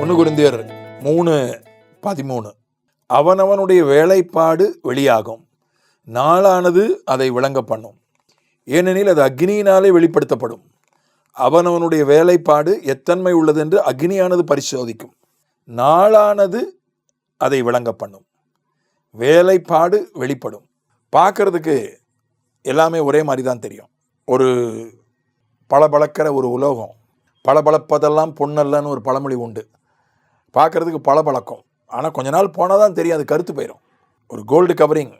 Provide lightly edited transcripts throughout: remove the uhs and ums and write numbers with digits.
1 Corinthians 3:13. அவனவனுடைய வேலைப்பாடு வெளியாகும், நாளானது அதை விளங்க பண்ணும், ஏனெனில் அது அக்னியினாலே வெளிப்படுத்தப்படும். அவனவனுடைய வேலைப்பாடு எத்தன்மை உள்ளது என்று அக்னியானது பரிசோதிக்கும், நாளானது அதை விளங்க பண்ணும். வேலைப்பாடு வெளிப்படும். பார்க்கறதுக்கு எல்லாமே ஒரே மாதிரி தான் தெரியும். ஒரு பளபளக்கிற ஒரு உலோகம், பளபளப்பதெல்லாம் பொன்னல்லன்னு ஒரு பழமொழி உண்டு. பார்க்கறதுக்கு பளபளக்கும், ஆனால் கொஞ்ச நாள் போனால் தான் தெரியும், அது கருத்து போயிடும். ஒரு கோல்டு கவரிங்,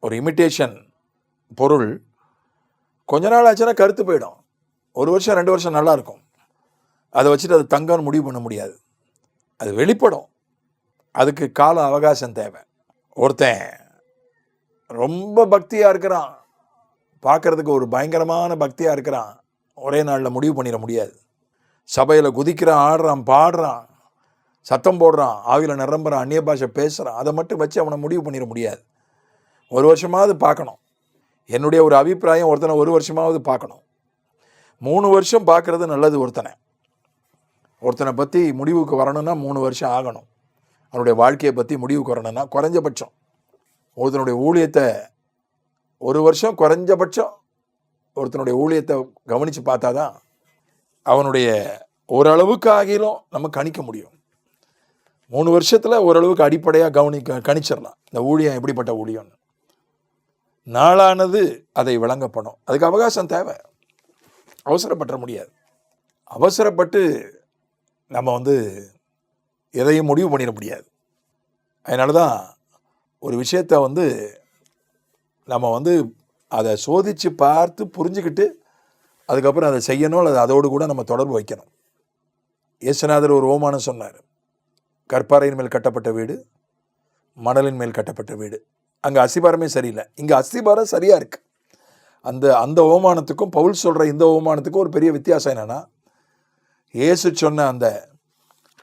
ஒரு இமிட்டேஷன் பொருள் கொஞ்ச நாள் ஆச்சுன்னா கருத்து போயிடும். 1 வருஷம் 2 வருஷம் நல்லா இருக்கும், அதை வச்சுட்டு அது தங்கம்னு முடிவு பண்ண முடியாது. அது வெளிப்படும், அதுக்கு கால அவகாசம் தேவை. ஒருத்தன் ரொம்ப பக்தியாக இருக்கிறான், பார்க்கறதுக்கு ஒரு பயங்கரமான பக்தியாக இருக்கிறான், ஒரே நாளில் முடிவு பண்ணிட முடியாது. சபையில் குதிக்கிறான், ஆடுறான், பாடுறான், சத்தம் போடுறான், ஆவியில் நிரம்புறான், அந்நிய பாஷை பேசுகிறான், அதை மட்டும் வச்சு அவனை முடிவு பண்ணிட முடியாது. 1 வருஷமாவது பார்க்கணும். என்னுடைய ஒரு அபிப்பிராயம், ஒருத்தனை 1 வருஷமாவது பார்க்கணும். 3 வருஷம் பார்க்குறது நல்லது. ஒருத்தனை பற்றி முடிவுக்கு வரணும்னா 3 வருஷம் ஆகணும். அவனுடைய வாழ்க்கையை பற்றி முடிவுக்கு வரணும்னா குறைஞ்சபட்சம் ஒருத்தனுடைய ஊழியத்தை 1 வருஷம், குறைஞ்சபட்சம் ஒருத்தனுடைய ஊழியத்தை கவனித்து பார்த்தா தான் அவனுடைய ஓரளவுக்கு ஆகிலும் நம்ம கணிக்க முடியும். 3 வருஷத்தில் ஓரளவுக்கு அடிப்படையாக கணிச்சிடலாம் இந்த ஊழியம் எப்படிப்பட்ட ஊழியம்னு. நாளானது அதை விளங்க பண்ணும், அதுக்கு அவகாசம் தேவை. அவசரப்பட முடியாது. அவசரப்பட்டு நம்ம எதையும் முடிவு பண்ணிட முடியாது. அதனால தான் ஒரு விஷயத்தை நம்ம அதை சோதித்து பார்த்து புரிஞ்சுக்கிட்டு அதுக்கப்புறம் அதை செய்யணும், அல்லது அதோடு கூட நம்ம தொடர்பு வைக்கணும். இயேசுநாதர் ஒரு ஓமானம் சொன்னார். கற்பாறையின் மேல் கட்டப்பட்ட வீடு, மணலின் மேல் கட்டப்பட்ட வீடு. அங்கே அஸ்திபாரமே சரியில்லை, இங்கே அஸ்திபாரம் சரியாக இருக்குது. அந்த ஓமானத்துக்கும் பவுல் சொல்கிற இந்த ஓமானத்துக்கும் ஒரு பெரிய வித்தியாசம் என்னென்னா, இயேசு சொன்ன அந்த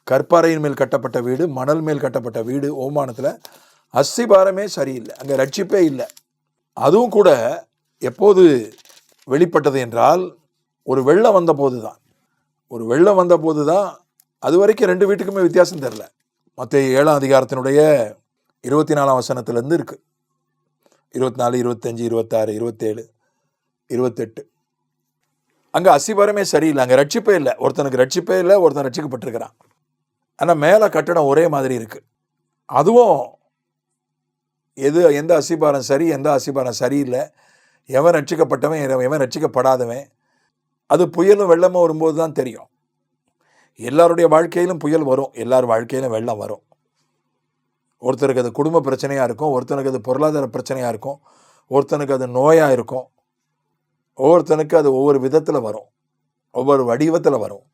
கற்பாறையின் மேல் கட்டப்பட்ட வீடு, மணல் மேல் கட்டப்பட்ட வீடு ஓமானத்தில் அஸ்திபாரமே சரியில்லை, அங்கே ரட்சிப்பே இல்லை. அதுவும் கூட எப்போது வெளிப்பட்டது என்றால், ஒரு வெள்ளம் வந்த போது தான். அது வரைக்கும் 2 வீட்டுக்குமே வித்தியாசம் தெரில. மத்தேயு 7ஆம் அதிகாரத்தினுடைய 24ஆம் வசனத்திலேருந்து இருக்குது. 24, 25, 26, 27, 28. அங்கே அஸ்திபாரமே சரியில்லை, அங்கே ரட்சிப்பே இல்லை. ஒருத்தனுக்கு ரட்சிப்பே இல்லை, ஒருத்தன் ரட்சிக்கப்பட்டிருக்கிறான். ஆனால் மேலே கட்டடம் ஒரே மாதிரி இருக்குது. அதுவும் எந்த அஸ்திபாரம் சரி, எந்த அஸ்திபாரம் சரியில்லை, எவன் ரட்சிக்கப்பட்டவன், எவன் ரட்சிக்கப்படாதவன், அது புயலும் வெள்ளமும் வரும்போது தான் தெரியும். எல்லாருடைய வாழ்க்கையிலும் புயல் வரும், எல்லார் வாழ்க்கையிலும் வெள்ளம் வரும். ஒருத்தருக்கு அது குடும்ப பிரச்சனையாக இருக்கும், ஒருத்தனுக்கு அது பொருளாதார பிரச்சனையாக இருக்கும், ஒருத்தனுக்கு அது நோயாக இருக்கும், ஒவ்வொருத்தனுக்கு அது ஒவ்வொரு விதத்தில் வரும், ஒவ்வொரு வடிவத்தில் வரும்.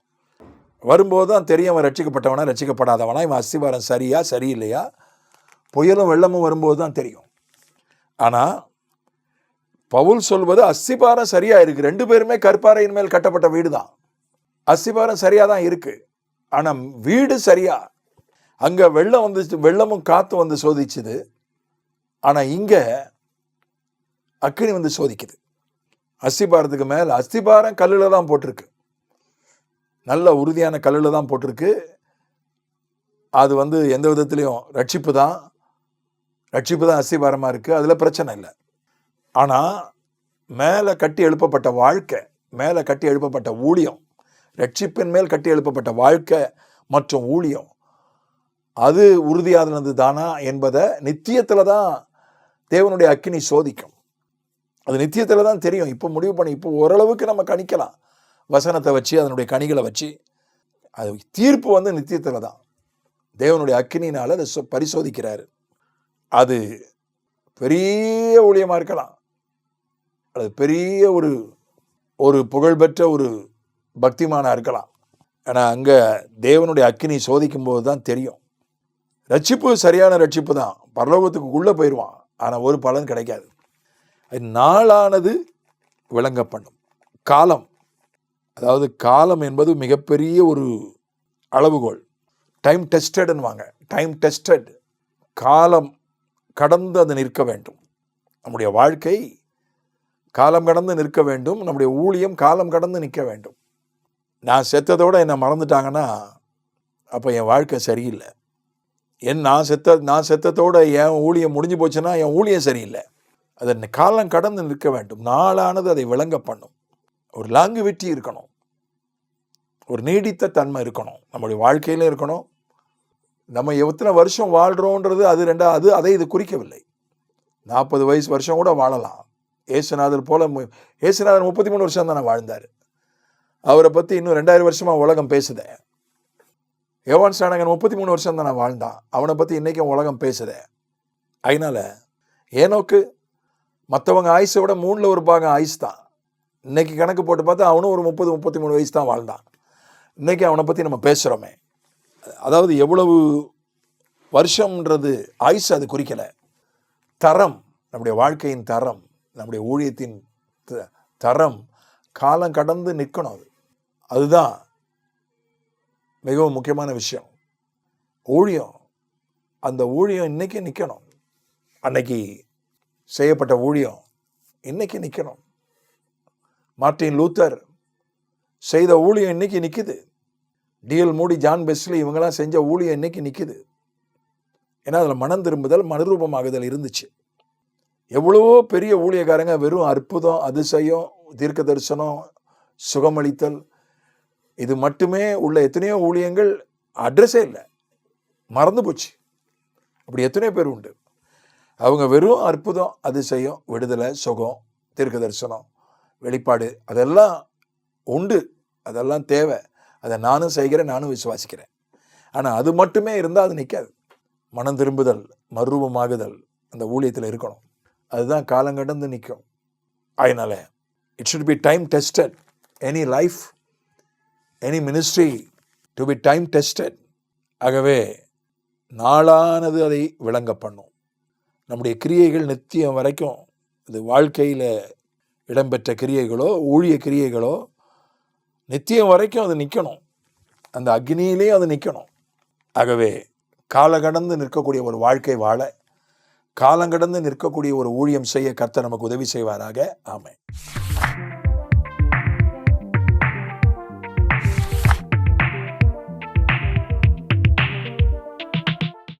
வரும்போது தான் தெரியும் அவன் ரட்சிக்கப்பட்டவனா ரட்சிக்கப்படாதவனா, இவன் அஸ்திபாரம் சரியா சரியில்லையா. புயலும் வெள்ளமும் வரும்போது தான் தெரியும். ஆனால் பவுல் சொல்வது அஸ்திபாரம் சரியாக இருக்குது. 2 பேருமே கற்பாறையின் மேல் கட்டப்பட்ட வீடு தான். அஸ்திபாரம் சரியாக தான் இருக்குது, ஆனால் வீடு சரியா. அங்கே வெள்ளம் வந்துச்சு, வெள்ளமும் காற்று சோதிச்சுது. ஆனால் இங்கே அக்கினி சோதிக்குது. அஸ்திபாரத்துக்கு மேலே அஸ்திபாரம் கல்லில் தான் போட்டிருக்கு, நல்ல உறுதியான கல்லில் தான் போட்டிருக்கு. அது எந்த விதத்துலையும் ரட்சிப்பு தான் அஸ்திபாரமாக இருக்குது, அதில் பிரச்சனை இல்லை. ஆனால் மேலே கட்டி எழுப்பப்பட்ட வாழ்க்கை, மேலே கட்டி எழுப்பப்பட்ட ஊழியம், ரட்சிப்பின் மேல் கட்டி எழுப்பப்பட்ட வாழ்க்கை மற்றும் ஊழியம், அது உறுதியானது தானா என்பதை நித்தியத்தில் தான் தேவனுடைய அக்கினி சோதிக்கும். அது நித்தியத்தில் தான் தெரியும். இப்போ முடிவு பண்ணி, இப்போ ஓரளவுக்கு நம்ம கணிக்கலாம் வசனத்தை வச்சு, அதனுடைய கனிகளை வச்சு. அது தீர்ப்பு நித்தியத்தில் தான் தேவனுடைய அக்கினினால் அதை பரிசோதிக்கிறாரு. அது பெரிய ஊழியமாக இருக்கலாம், அது பெரிய ஒரு புகழ்பெற்ற ஒரு பக்திமானாக இருக்கலாம். ஆனால் அங்கே தேவனுடைய அக்கினி சோதிக்கும் போது தான் தெரியும். ரட்சிப்பு சரியான ரட்சிப்பு தான், பரலோகத்துக்கு உள்ளே போயிடுவான், ஆனால் ஒரு பலன் கிடைக்காது. நாளானது விளங்க பண்ணும். காலம், அதாவது காலம் என்பது மிகப்பெரிய ஒரு அளவுகோல். டைம் டெஸ்டட்னுவாங்க. டைம் டெஸ்டட், காலம் கடந்து அது நிற்க வேண்டும். நம்முடைய வாழ்க்கை காலம் கடந்து நிற்க வேண்டும், நம்முடைய ஊழியம் காலம் கடந்து நிற்க வேண்டும். நான் செத்ததோடு என்னை மறந்துட்டாங்கன்னா அப்போ என் வாழ்க்கை சரியில்லை. நான் செத்தத்தோட என் ஊழியம் முடிஞ்சு போச்சுன்னா என் ஊழியம் சரியில்லை. அதை காலம் கடந்து நிற்க வேண்டும். நாளானது அதை விளங்க பண்ணும். ஒரு லாங்குவிட்டி இருக்கணும், ஒரு நீடித்த தன்மை இருக்கணும், நம்முடைய வாழ்க்கையிலும் இருக்கணும். நம்ம எத்தனை வருஷம் வாழ்கிறோன்றது அது அதை இது குறிக்கவில்லை. 40 வருஷம் கூட வாழலாம். ஏசுநாதர் போல ஏசுநாதர் 33 வருஷம் தானே வாழ்ந்தார். அவரை பற்றி இன்னும் 2000 வருஷமாக உலகம் பேசுதே. யோவான் ஸ்நானகன் 33 வருஷம் தானே வாழ்ந்தான். அவனை பற்றி இன்றைக்கும் உலகம் பேசுதே. அதனால ஏனோக்கு மற்றவங்க ஆயுசை விட 3ல் 1 பாகம் ஆயுஸ் தான். இன்னைக்கு கணக்கு போட்டு பார்த்தா அவனும் ஒரு 30-33 வயசு தான் வாழ்ந்தான். இன்னைக்கு அவனை பற்றி நம்ம பேசுகிறோமே. அதாவது எவ்வளவு வருஷம்ன்றது ஆயுசு அது குறிக்கலை. தரம், நம்முடைய வாழ்க்கையின் தரம், நம்முடைய ஊழியத்தின் தரம் காலம் கடந்து நிற்கணும். அதுதான் மிகவும் முக்கியமான விஷயம். ஊழியம், அந்த ஊழியம் இன்னைக்கு நிற்கணும். அன்னைக்கு செய்யப்பட்ட ஊழியம் இன்னைக்கு நிற்கணும். மார்ட்டின் லூத்தர் செய்த ஊழியம் இன்னைக்கு நிற்குது. டிஎல் மூடி, ஜான் பெஸ்லி இவங்கெல்லாம் செஞ்ச ஊழியம் இன்னைக்கு நிற்குது. ஏன்னா அதில் மனம் திரும்புதல், மறுரூபமாகுதல் இருந்துச்சு. எவ்வளவோ பெரிய ஊழியக்காரங்க வெறும் அற்புதம், அதிசயம், தீர்க்க தரிசனம், சுகமளித்தல், இது மட்டுமே உள்ள எத்தனையோ ஊழியங்கள் அட்ரஸே இல்லை, மறந்து போச்சு. அப்படி எத்தனையோ பேர் உண்டு. அவங்க வெறும் அற்புதம், அதிசயம், விடுதலை, சுகம், தீர்க்க தரிசனம், வெளிப்பாடு, அதெல்லாம் உண்டு, அதெல்லாம் தேவை. அதை நானும் செய்கிறேன், நானும் விசுவாசிக்கிறேன். ஆனால் அது மட்டுமே இருந்தால் அது நிற்காது. மனம் திரும்புதல், மறுரூபமாகுதல் அந்த ஊழியத்தில் இருக்கணும். அதுதான் காலங்கடந்து நிற்கும். அதனால it should be time tested. Any life, any ministry to be time tested. ஆகவே நாளானது அதை விளங்க பண்ணும். நம்முடைய கிரியைகள் நித்தியம் வரைக்கும், இது வாழ்க்கையில் இடம்பெற்ற கிரியைகளோ ஊழிய கிரியைகளோ நித்தியம் வரைக்கும் அது நிற்கணும். அந்த அக்னியிலே அது நிற்கணும். ஆகவே காலங்கடந்து நிற்கக்கூடிய ஒரு வாழ்க்கை வாழ, காலங்கடந்து நிற்கக்கூடிய ஒரு ஊழியம் செய்ய கர்த்தர் நமக்கு உதவி செய்வாராக. ஆமென்.